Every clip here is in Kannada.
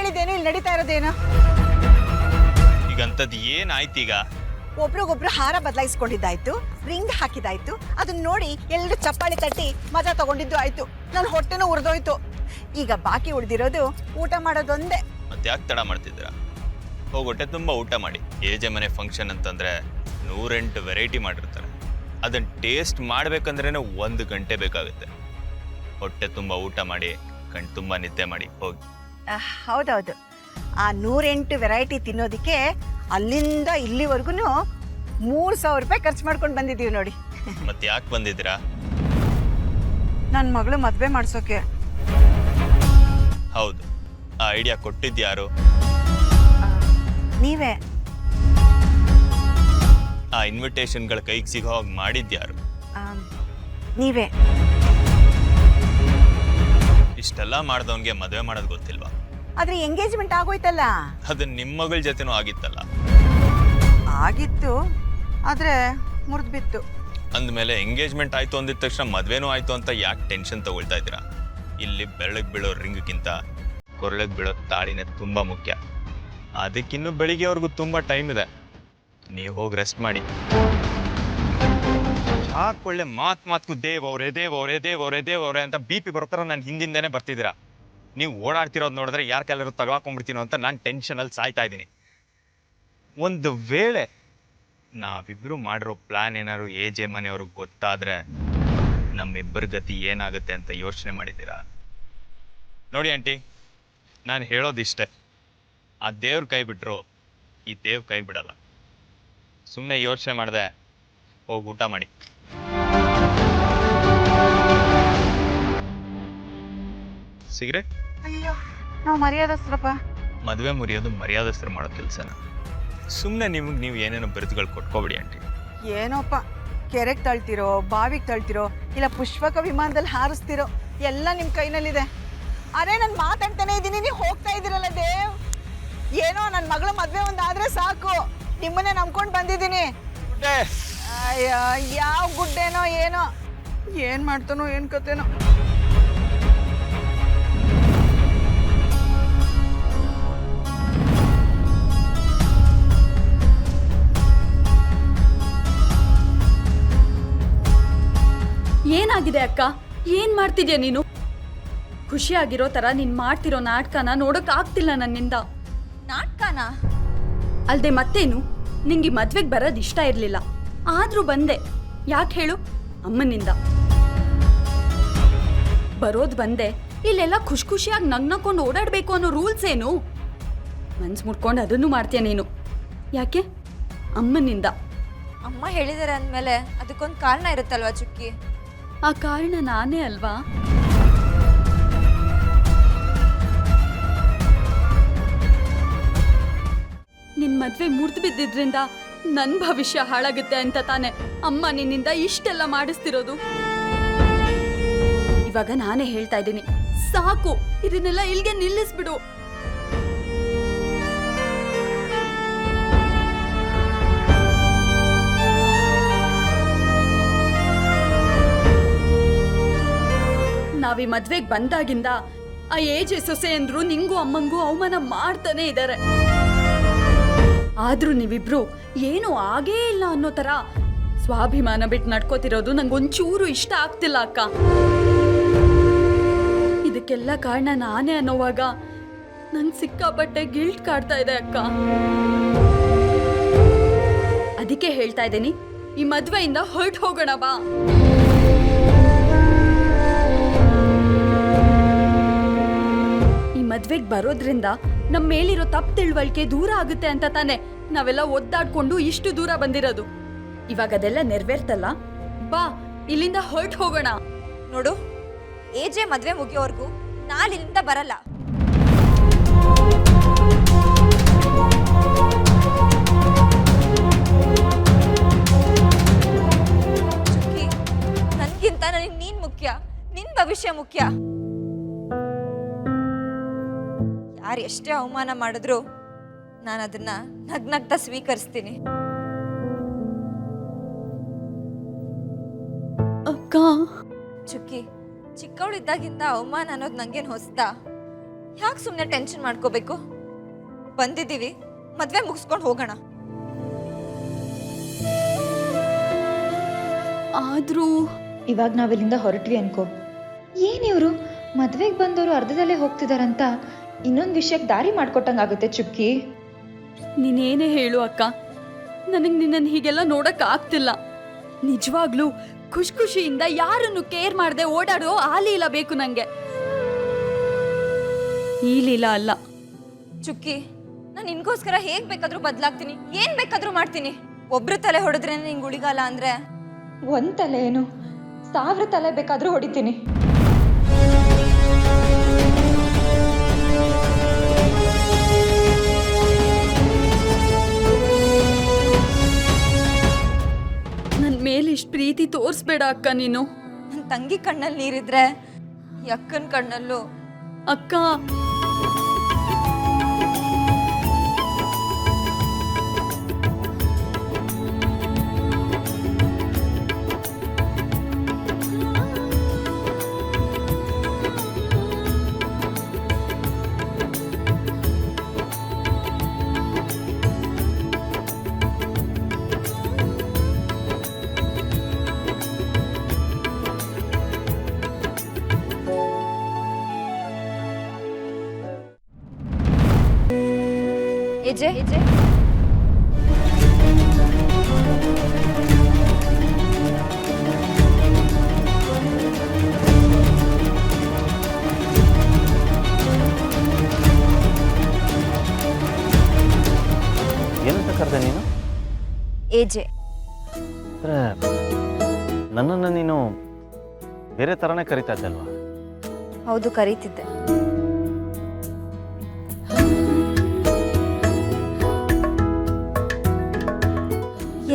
ಹೇಳಿದ್ದೇನು, ಇಲ್ಲಿ ನಡೀತಾ ಇರೋದೇನು? ಈಗಂತದ್ ಏನಾಯ್ತೀಗ? ಒಬ್ರಿಗೊಬ್ರು ಹಾರ ಬದಲಾಯಿಸ್ಕೊಂಡಿದ್ದಾಯ್ತು, ರಿಂಗ್ ಹಾಕಿದಾಯ್ತು, ಅದನ್ನ ನೋಡಿ ಎಲ್ಲರೂ ಚಪ್ಪಾಳಿ ತಟ್ಟಿ ಮಜಾ ತಗೊಂಡಿದ್ದು ಆಯ್ತು. ನನ್ನ ಹೊಟ್ಟೆನೂ ಉರಿದೋಯ್ತು. ಈಗ ಬಾಕಿ ಉಳಿದಿರೋದು ಊಟ ಮಾಡೋದೊಂದೇ. ಮತ್ತೆ ಯಾಕೆ ತಡ ಮಾಡ್ತಿದ್ದೀರಾ? ಹೋಗಿ ಹೊಟ್ಟೆ ತುಂಬ ಊಟ ಮಾಡಿ. ಏಜೆ ಮನೆ ಫಂಕ್ಷನ್ ಅಂತಂದ್ರೆ 108 ವೆರೈಟಿ ಮಾಡಿರ್ತಾರೆ. ಅದನ್ನ ಟೇಸ್ಟ್ ಮಾಡ್ಬೇಕಂದ್ರೇ 1 ಗಂಟೆ ಬೇಕಾಗುತ್ತೆ. ಹೊಟ್ಟೆ ತುಂಬ ಊಟ ಮಾಡಿ, ಕಣ್ ತುಂಬ ನಿದ್ದೆ ಮಾಡಿ ಹೋಗಿ. ಹೌದೌದು, ಆ 108 ವೆರೈಟಿ ತಿನ್ನೋದಕ್ಕೆ ಅಲ್ಲಿಂದ ಇಲ್ಲಿವರೆಗೂ 3,000 ರೂಪಾಯಿ ಖರ್ಚು ಮಾಡ್ಕೊಂಡು ಬಂದಿದ್ದೀವಿ ನೋಡಿ. ಮತ್ತೆ ಯಾಕೆ ಬಂದಿದ್ದೀರಾ? ನನ್ನ ಮಗಳು ಮದುವೆ ಮಾಡ್ಸೋಕೆ. ಹೌದು, ಆ ಐಡಿಯಾ ಕೊಟ್ಟಿದ್ಯಾರು? ನೀವೇ. ಆ ಇನ್ವಿಟೇಷನ್ಗಳ ಕೈಗೆ ಸಿಗೋ ಹಾಗೆ ಮಾಡಿದ್ಯಾರು? ನೀವೇ. ಇಷ್ಟೆಲ್ಲ ಮಾಡ್ದವನ್ಗೆ ಮದುವೆ ಮಾಡೋದು ಗೊತ್ತಿಲ್ವಾ? ಆದ್ರೆ ಎಂಗೇಜ್ಮೆಂಟ್ ಆಗೋಯ್ತಲ್ಲ. ಅದು ನಿಮ್ಮ ಮಗಳ ಜೊತೆನೂ ಆಗಿತ್ತಲ್ಲ? ಆಗಿತ್ತು, ಆದ್ರೆ ಮುರಿದು ಬಿತ್ತು. ಅಂದಮೇಲೆ ಎಂಗೇಜ್ಮೆಂಟ್ ಆಯ್ತು ಅಂದಿದ ತಕ್ಷಣ ಮದ್ವೆನೂ ಆಯ್ತು ಅಂತ ಯಾಕೆ ಟೆನ್ಷನ್ ತಗೊಳ್ತಾ ಇದ್ದೀರಾ? ಇಲ್ಲಿ ಬೆರಳಿಗೆ ಬೀಳೋ ರಿಂಗ್ಗಿಂತ ಕೊರಳಿಗೆ ಬೀಳೋ ತಾಳಿನೇ ತುಂಬಾ ಮುಖ್ಯ. ಅದಕ್ಕಿನ್ನೂ ಬೆಳಿಗ್ಗೆವರೆಗೂ ತುಂಬಾ ಟೈಮ್ ಇದೆ. ನೀವು ಹೋಗಿ ರೆಸ್ಟ್ ಮಾಡಿ. ಯಾಕೆ ಒಳ್ಳೆ ಮಾತ್ಗೂ ದೇವರೇ ಅಂತ BP ಬರೋತರ ನಾನು ಹಿಂದಿಂದೇನೆ ಬರ್ತಿದ್ದೀರಾ. ನೀವು ಓಡಾಡ್ತಿರೋದು ನೋಡಿದ್ರೆ ಯಾರ ಕೆಲವರು ತಗಾಕೊಂಡ್ಬಿಡ್ತೀನೋ ಅಂತ ನಾನು ಟೆನ್ಷನಲ್ಲಿ ಸಾಯ್ತಾ ಇದ್ದೀನಿ. ಒಂದು ವೇಳೆ ನಾವಿಬ್ರು ಮಾಡಿರೋ ಪ್ಲಾನ್ ಏನಾದ್ರು ಏಜೆ ಮನೆಯವ್ರಿಗೆ ಗೊತ್ತಾದ್ರೆ ನಮ್ಮಿಬ್ಬರ ಗತಿ ಏನಾಗುತ್ತೆ ಅಂತ ಯೋಚನೆ ಮಾಡಿದ್ದೀರಾ? ನೋಡಿ ಆಂಟಿ, ನಾನು ಹೇಳೋದಿಷ್ಟೇ, ಆ ದೇವ್ರ ಕೈ ಬಿಟ್ರು ಈ ದೇವ್ ಕೈ ಬಿಡಲ್ಲ. ಸುಮ್ಮನೆ ಯೋಚನೆ ಮಾಡಿದೆ, ಹೋಗಿ ಊಟ ಮಾಡಿ. ಸಿಗರೇಟ್? ಅಯ್ಯೋ, ನಾವು ಮರ್ಯಾದಸ್ತ್ರಪ್ಪ. ಮದುವೆ ಮುರಿಯೋದು ಮರ್ಯಾದಸ್ಥರು ಮಾಡೋ ಕೆಲಸನ. ಸುಮ್ಮನೆ ನಿಮಗೆ ನೀವು ಏನೇನೋ ಬಿರುದುಗಳು ಕೊಟ್ಕೋಬಿಡಿ ಆಂಟಿ. ಏನೋಪ್ಪ, ಕೆರೆಗೆ ತಳ್ತಿರೋ, ಬಾವಿಗೆ ತಳ್ತಿರೋ, ಇಲ್ಲ ಪುಷ್ಪಕ ವಿಮಾನದಲ್ಲಿ ಹಾರಿಸ್ತಿರೋ, ಎಲ್ಲ ನಿಮ್ಮ ಕೈನಲ್ಲಿದೆ. ಅರೆ, ನಾನು ಮಾತಾಡ್ತಾನೆ ಇದ್ದೀನಿ, ನೀವು ಹೋಗ್ತಾ ಇದ್ದೀರಲ್ಲ ದೇವ್. ಏನೋ ನನ್ನ ಮಗಳ ಮದುವೆ ಒಂದಾದ್ರೆ ಸಾಕು, ನಿಮ್ಮನ್ನೇ ನಂಬ್ಕೊಂಡು ಬಂದಿದ್ದೀನಿ. ಅಯ್ಯೋ, ಯಾವ ಗುಡ್ಡೇನೋ ಏನೋ, ಏನು ಮಾಡ್ತಾನೋ ಏನು ಕತೆನೋ. ಏನಾಗಿದೆ ಅಕ್ಕ? ಏನ್ ಮಾಡ್ತಿದ್ಯಾ ನೀನು? ಖುಷಿಯಾಗಿರೋ ತರ ನೀನ್ ಮಾಡ್ತಿರೋ ನಾಟಕನ ನೋಡಕ್ ಆಗ್ತಿಲ್ಲ ನನ್ನಿಂದ. ನಾಟಕನ ಅಲ್ದೆ ಮತ್ತೇನು? ನಿಂಗೆ ಮದ್ವೆಗೆ ಬರೋದು ಇಷ್ಟ ಇರ್ಲಿಲ್ಲ, ಆದ್ರೂ ಬಂದೆ. ಯಾಕೆ ಹೇಳು? ಅಮ್ಮನಿಂದ ಬರೋದು ಬಂದೆ. ಇಲ್ಲೆಲ್ಲ ಖುಷಿಯಾಗಿ ನಗ್ನಕೊಂಡು ಓಡಾಡ್ಬೇಕು ಅನ್ನೋ ರೂಲ್ಸ್ ಏನು? ಮನ್ಸು ಮುಟ್ಕೊಂಡು ಅದನ್ನು ಮಾಡ್ತೀಯ ನೀನು. ಯಾಕೆ? ಅಮ್ಮನಿಂದ. ಅಮ್ಮ ಹೇಳಿದಾರೆ ಅಂದಮೇಲೆ ಅದಕ್ಕೊಂದು ಕಾರಣ ಇರುತ್ತಲ್ವಾ ಚುಕ್ಕಿ? ಆ ಕಾರಣ ನಾನೇ ಅಲ್ವಾ? ನಿನ್ ಮದ್ವೆ ಮುರಿದು ಬಿದ್ದಿದ್ರಿಂದ ನನ್ ಭವಿಷ್ಯ ಹಾಳಾಗುತ್ತೆ ಅಂತ ತಾನೆ ಅಮ್ಮ ನಿನ್ನಿಂದ ಇಷ್ಟೆಲ್ಲ ಮಾಡಿಸ್ತಿರೋದು. ಇವಾಗ ನಾನೇ ಹೇಳ್ತಾ ಇದ್ದೀನಿ, ಸಾಕು, ಇದನ್ನೆಲ್ಲ ಇಲ್ಲಿಗೆ ನಿಲ್ಲಿಸ್ಬಿಡು. ನಾವೀ ಮದ್ವೆಗೆ ಬಂದಾಗಿಂದ ಆ ಏಜೆ ಸೊಸೆ ಅಂದ್ರು ನಿಂಗೂ ಅಮ್ಮಂಗೂ ಅವಮಾನ ಮಾಡ್ತಾನೆ ಇದ್ದಾರೆ. ಆದ್ರೂ ನೀವಿಬ್ರು ಏನೂ ಆಗೇ ಇಲ್ಲ ಅನ್ನೋ ತರ ಸ್ವಾಭಿಮಾನ ಬಿಟ್ಟು ನಡ್ಕೋತಿರೋದು ನಂಗೊಂಚೂರು ಇಷ್ಟ ಆಗ್ತಿಲ್ಲ ಅಕ್ಕ. ಇದಕ್ಕೆಲ್ಲ ಕಾರಣ ನಾನೇ ಅನ್ನೋವಾಗ ನಂಗೆ ಸಿಕ್ಕಾಪಟ್ಟೆ ಗಿಲ್ಟ್ ಕಾಡ್ತಾ ಇದೆ ಅಕ್ಕ. ಅದಕ್ಕೆ ಹೇಳ್ತಾ ಇದ್ದೀನಿ, ಈ ಮದ್ವೆಯಿಂದ ಹೊರಟು ಹೋಗೋಣ ಬಾ. ಮದ್ವೆಗೆ ಬರೋದ್ರಿಂದ ನಮ್ಮ ಮೇಲಿರೋ ತಪ್ಪು ತಿಳುವಳಿಕೆ ದೂರ ಆಗುತ್ತೆ ಅಂತ ತಾನೆ ನಾವೆಲ್ಲ ಒದ್ದಾಡ್ಕೊಂಡು ಇಷ್ಟು ದೂರ ಬಂದಿರೋದು. ಇವಾಗ ಅದೆಲ್ಲ ನೆರವೇರ್ತಲ್ಲ, ಬಾ ಇಲ್ಲಿಂದ ಹೊರಟು ಹೋಗೋಣ. ನೋಡು, ಏಜೆ ಮದ್ವೆ ಮುಗಿಯೋವರೆಗೂ ನಾನು ಇಲ್ಲಿಂದ ಬರಲ್ಲ. ಚುಕ್ಕಿ, ನನ್ಗಿಂತ ನನಗೆ ನೀನ್ ಮುಖ್ಯ, ನಿನ್ ಭವಿಷ್ಯ ಮುಖ್ಯ. ಯಾರು ಎಷ್ಟೇ ಅವಮಾನ ಮಾಡಿದ್ರು ನಾನು ಅದನ್ನ ನಗ್ನಗ್ತಾ ಸ್ವೀಕರಿಸ್ತೀನಿ. ಅಕ್ಕ, ಚುಕ್ಕಿ, ಚಿಕ್ಕವಳಿದ್ದಾಗಿಂದ ಅವಮಾನ ಅನ್ನೋದು ನಂಗೇನು ಹೊಸ್ತಾ? ಯಾಕೆ ಸುಮ್ಮನೆ ಟೆನ್ಷನ್ ಮಾಡ್ಕೋಬೇಕು? ಬಂದಿದ್ದೀವಿ, ಮದ್ವೆ ಮುಗಿಸ್ಕೊಂಡು ಹೋಗೋಣ. ಆದ್ರೂ ಇವಾಗ ನಾವಿಲ್ಲಿಂದ ಹೊರಟ್ವಿ ಅನ್ಕೋ, ಏನಿವರು ಮದ್ವೆಗೆ ಬಂದವರು ಅರ್ಧದಲ್ಲೇ ಹೋಗ್ತಿದಾರಂತ ಇನ್ನೊಂದು ವಿಷಯಕ್ಕೆ ದಾರಿ ಮಾಡ್ಕೊಟ್ಟಂಗಾಗುತ್ತೆ ಚುಕ್ಕಿ. ನೀನೇನೇ ಹೇಳು ಅಕ್ಕ, ನನಗೆ ನಿನ್ನನ್ನು ಹೀಗೆಲ್ಲ ನೋಡಕ್ ಆಗ್ತಿಲ್ಲ. ನಿಜವಾಗ್ಲೂ ಖುಷಿಯಿಂದ ಯಾರನ್ನು ಕೇರ್ ಮಾಡದೆ ಓಡಾಡೋ ಆ ಲೀಲಾ ಬೇಕು ನಂಗೆ, ಈ ಲೀಲಾ ಅಲ್ಲ. ಚುಕ್ಕಿ, ನಾನು ನಿನ್ಗೋಸ್ಕರ ಹೇಗ್ ಬೇಕಾದ್ರೂ ಬದಲಾಗ್ತೀನಿ, ಏನ್ ಬೇಕಾದ್ರೂ ಮಾಡ್ತೀನಿ. ಒಬ್ರು ತಲೆ ಹೊಡೆದ್ರೆ ನಿಂಗೆ ಉಳಿಗಾಲ ಅಂದ್ರೆ ಒಂದ್ ತಲೆ ಏನು 1000 ತಲೆ ಬೇಕಾದ್ರೂ ಹೊಡಿತೀನಿ. ನನ್ನ ಮೇಲೆ ಇಷ್ಟು ಪ್ರೀತಿ ತೋರಿಸ್ಬೇಡ ಅಕ್ಕ ನೀನು. ನನ್ನ ತಂಗಿ ಕಣ್ಣಲ್ಲಿ ನೀರಿದ್ರೆ ಅಕ್ಕನ ಕಣ್ಣಲ್ಲೂ. ಅಕ್ಕ, ಎಜೆ ಏನಂತ ಕರೆದೆ ನೀನು? ಎಜೆ ಅಂದರೆ ನನ್ನನ್ನು ನೀನು ಬೇರೆ ಥರನೇ ಕರಿತಾ ಇದ್ದೆ ಅಲ್ವಾ? ಹೌದು, ಕರೀತಿದ್ದೆ.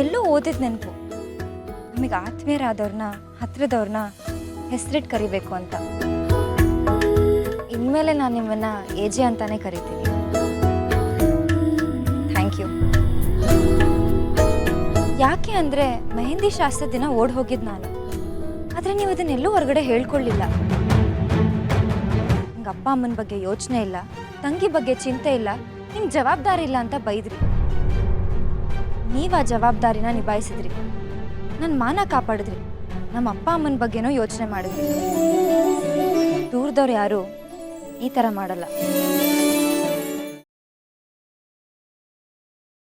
ಎಲ್ಲೋ ಓದಿದ್ ನೆನಪು, ನಮಗೆ ಆತ್ಮೀಯರಾದವ್ರನ್ನ, ಹತ್ರದವ್ರನ್ನ ಹೆಸರಿಟ್ಟು ಕರಿಬೇಕು ಅಂತ. ಇನ್ಮೇಲೆ ನಾನು ನಿಮ್ಮನ್ನ ಎಜೆ ಅಂತಾನೆ ಕರಿತೀನಿ. Thank you. ಯಾಕೆ ಅಂದರೆ ಮೆಹಂದಿ ಶಾಸ್ತ್ರದ ದಿನ ಓಡ್ ಹೋಗಿದ್ದು ನಾನು, ಆದರೆ ನೀವು ಅದನ್ನೆಲ್ಲೂ ಹೊರಗಡೆ ಹೇಳ್ಕೊಳ್ಳಿಲ್ಲ. ನಿಂಗೆ ಅಪ್ಪ ಅಮ್ಮನ ಬಗ್ಗೆ ಯೋಚನೆ ಇಲ್ಲ, ತಂಗಿ ಬಗ್ಗೆ ಚಿಂತೆ ಇಲ್ಲ, ನಿಂಗೆ ಜವಾಬ್ದಾರಿ ಇಲ್ಲ ಅಂತ ಬೈದ್ರಿ. ನೀವು ಆ ಜವಾಬ್ದಾರಿನ ನಿಭಾಯಿಸಿದ್ರಿ, ನನ್ನ ಮಾನ ಕಾಪಾಡಿದ್ರಿ, ನಮ್ಮ ಅಪ್ಪ ಅಮ್ಮನ ಬಗ್ಗೆನೂ ಯೋಚನೆ ಮಾಡಿದ್ರಿ. ದೂರದವ್ರು ಯಾರು ಈ ಥರ ಮಾಡಲ್ಲ.